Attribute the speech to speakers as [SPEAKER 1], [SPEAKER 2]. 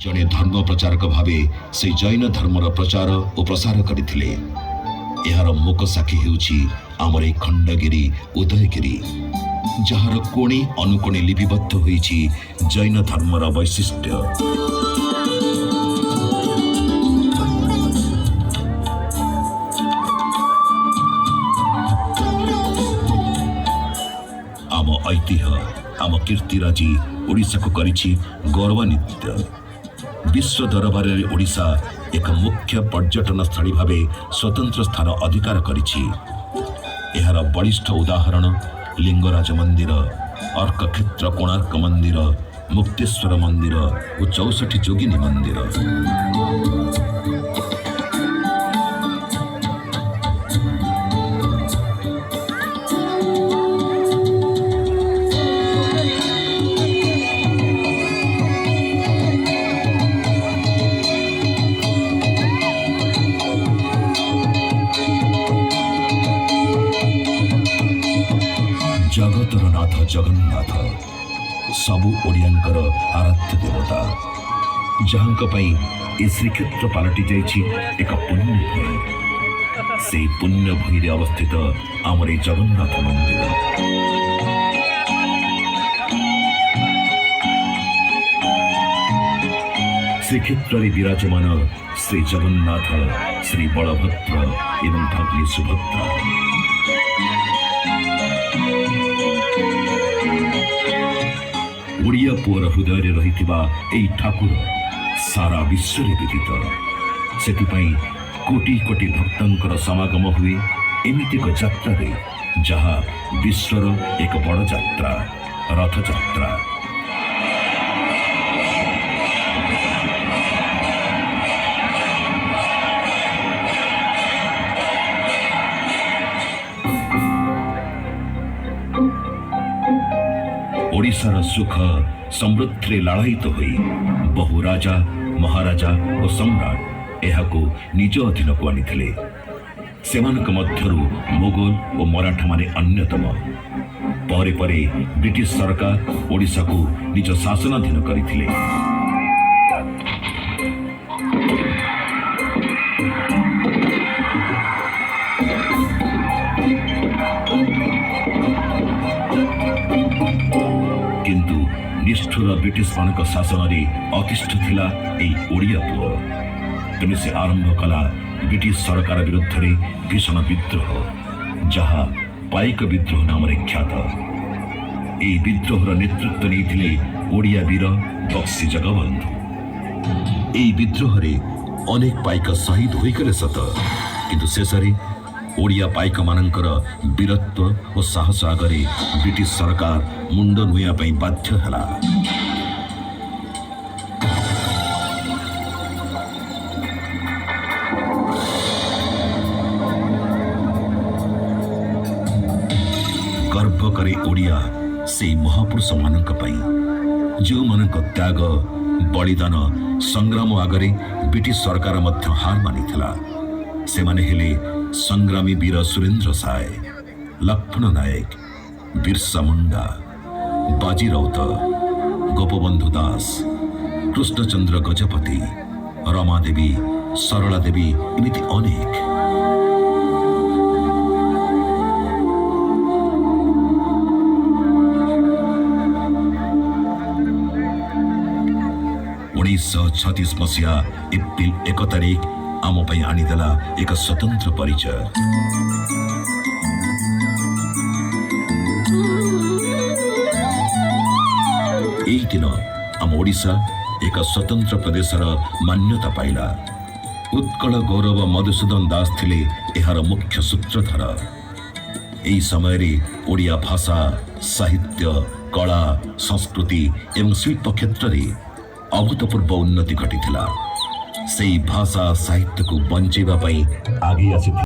[SPEAKER 1] जड़े धर्म प्रचारक भावे से जैन धर्मर प्रचार और प्रसार करथिले। यार मुक साक्षी हेउछि आमर ए खंडगिरी उदयगिरी, जहार कोणी अनुकोणी लिपिबद्ध होइछि जैन धर्मर वैशिष्ट्य। आम ऐतिह्य आम कीर्तिराजी ओडिशा को करिछि गौरवान्वित। विश्व दरबार में ओडिशा एक मुख्य पर्यटन स्थली भावे स्वतंत्र स्थान अधिकार करिछि। एहार बलिष्ठ उदाहरण लिंगराज मंदिर, अर्कक्षेत्र कोणार्क मंदिर, मुक्तेश्वर मंदिर और 64 जोगिनी मंदिर। जगतर नाथ जगन्नाथ सबु ओडियानकर आराध्य देवता, जहांक पई ए श्रीक्षेत्र पलटि जाइछि एक पुण्य भूमि। से पुण्य भूमि अवस्थित आमर ए जगन्नाथ मंदिर। श्रीक्षेत्र विराजमान श्री जगन्नाथ, श्री बलभद्र एवं भगिनी सुभद्रा। ओडिया पुअर हृदय रही ठाकुर सारा विश्व विदित। सेतिपाई कोटी कोटी भक्तंकर समागम हुए एमिति एक यात्रा रे, जहा विश्वर एक बड़ यात्रा, रथ यात्रा। ओडिशार सुख समृद्धि लालायित हुई बहु राजा महाराजा और सम्राट एहाको निज अधीन को आनिथिले। सेमानक मध्यरु मुगल और मराठा माने अन्यतम। परे परे ब्रिटिश सरकार ओडिशा को निज शासनाधीन करिथिले। किंतु निष्ठुर ब्रिटिश मानक शासन अतिष्ठ थिला एई ओडिया पुओ। तेणु से आरंभ कला ब्रिटिश सरकार विरुद्ध रे भीषण विद्रोह, जहा पाइक विद्रोह नाम ख्यात। एई विद्रोहर नेतृत्व नैथिले ओडिया वीर बक्सी जगबंधु। एई विद्रोह रे अनेक पाइक शहीद होइगले सत, किंतु शेषरे ओडिया पाइक मानकर वीरत्व और साहस आगरे ब्रिटिश सरकार मुंड नुया पई बाध्य हला। गर्व करे ओडिया से महापुरुष मानक पई, जो मानक त्याग बलिदान संग्राम आगरे ब्रिटिश सरकार मध्य हार मानिथिला। से माने हेले संग्रामी वीर सुरेंद्र साय, लक्ष्मण नायक, बिरसा मुंडा, बाजी राउत, गोपबंधु दास, कृष्णचंद्र गजपति, रमा देवी, सरला देवी एमिति अनेक। उन्नीस 1936 मसीहा एप्रिल 1 तारिख आम पई आनीदेला एक स्वतंत्र परिचय। एई दिन आम ओडिशा एक स्वतंत्र प्रदेशर मान्यता पाइला। उत्कल गौरव मधुसूदन दास थिले एहार मुख्य सूत्रधर। एई समय रे ओडिया भाषा, साहित्य, कला, संस्कृति एवं शिल्प क्षेत्र रे अभूतपूर्व उन्नति घटिथिला। से भाषा साहित्य को बंचेबा पई आगे आसी।